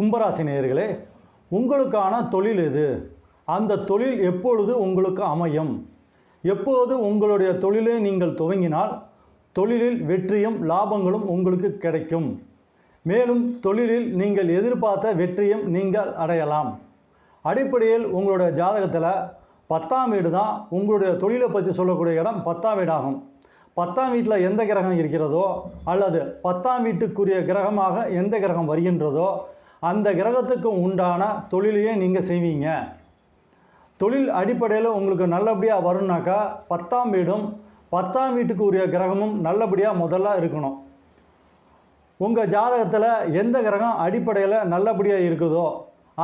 கும்பராசி நேயர்களே, உங்களுக்கான தொழில் எது? அந்த தொழில் எப்பொழுது உங்களுக்கு அமையும்? எப்போது உங்களுடைய தொழிலை நீங்கள் துவங்கினால் தொழிலில் வெற்றியும் லாபங்களும் உங்களுக்கு கிடைக்கும். மேலும் தொழிலில் நீங்கள் எதிர்பார்த்த வெற்றியும் நீங்கள் அடையலாம். அடிப்படையில் உங்களுடைய ஜாதகத்தில் 10ஆம் வீடு தான் உங்களுடைய தொழிலை பற்றி சொல்லக்கூடிய இடம் 10ஆம் வீடாகும். 10ஆம் வீட்டில் எந்த கிரகம் இருக்கிறதோ அல்லது 10ஆம் வீட்டுக்குரிய கிரகமாக எந்த கிரகம் வருகின்றதோ அந்த கிரகத்துக்கு உண்டான தொழிலையே நீங்கள் செய்வீங்க. தொழில் அடிப்படையில் உங்களுக்கு நல்லபடியாக வரும்னாக்கா 10ஆம் வீடும் 10ஆம் வீட்டுக்கு உரிய கிரகமும் நல்லபடியாக முதல்ல இருக்கணும். உங்கள் ஜாதகத்தில் எந்த கிரகம் அடிப்படையில் நல்லபடியாக இருக்குதோ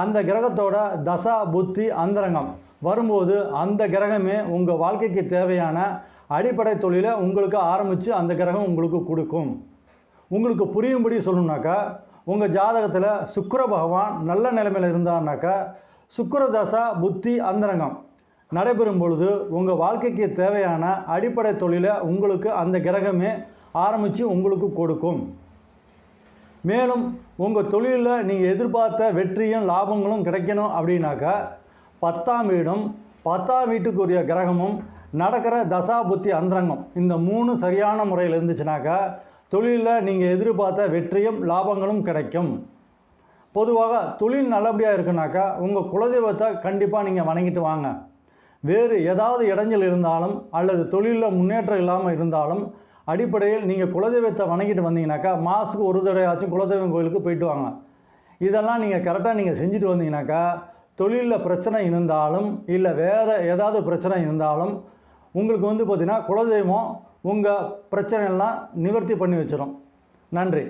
அந்த கிரகத்தோட தசா புத்தி அந்தரங்கம் வரும்போது அந்த கிரகமே உங்கள் வாழ்க்கைக்கு தேவையான அடிப்படை தொழிலை உங்களுக்கு ஆரம்பித்து அந்த கிரகம் உங்களுக்கு கொடுக்கும். உங்களுக்கு புரியும்படி சொல்லணுன்னாக்கா, உங்கள் ஜாதகத்தில் சுக்கிர பகவான் நல்ல நிலைமையில் இருந்தார்னாக்கா சுக்கிர தசா புத்தி அந்தரங்கம் நடைபெறும் பொழுது உங்கள் வாழ்க்கைக்கு தேவையான அடிப்படை தொழிலை உங்களுக்கு அந்த கிரகமே ஆரம்பித்து உங்களுக்கு கொடுக்கும். மேலும் உங்கள் தொழிலில் நீங்கள் எதிர்பார்த்த வெற்றியும் லாபங்களும் கிடைக்கணும் அப்படின்னாக்கா 10ஆம் வீடும் 10ஆம் வீட்டுக்குரிய கிரகமும் நடக்கிற தசா புத்தி அந்தரங்கம் இந்த 3 சரியான முறையில் இருந்துச்சுனாக்கா தொழிலில் நீங்கள் எதிர்பார்த்த வெற்றியும் லாபங்களும் கிடைக்கும். பொதுவாக தொழில் நல்லபடியாக இருக்குனாக்கா உங்கள் குலதெய்வத்தை கண்டிப்பாக நீங்கள் வணங்கிட்டு வாங்க. வேறு ஏதாவது இடைஞ்சல் இருந்தாலும் அல்லது தொழிலில் முன்னேற்றம் இல்லாமல் இருந்தாலும் அடிப்படையில் நீங்கள் குலதெய்வத்தை வணங்கிட்டு வந்தீங்கன்னாக்கா மாதத்துக்கு ஒரு தடவையாச்சும் குலதெய்வம் கோயிலுக்கு போயிட்டு வாங்க. இதெல்லாம் நீங்கள் கரெக்டாக நீங்கள் செஞ்சுட்டு வந்தீங்கன்னாக்கா தொழிலில் பிரச்சனை இருந்தாலும் இல்லை வேறு ஏதாவது பிரச்சனை இருந்தாலும் உங்களுக்கு பார்த்திங்கன்னா குலதெய்வம் உங்கள் பிரச்சனையெல்லாம் நிவர்த்தி பண்ணி வச்சிடும். நன்றி.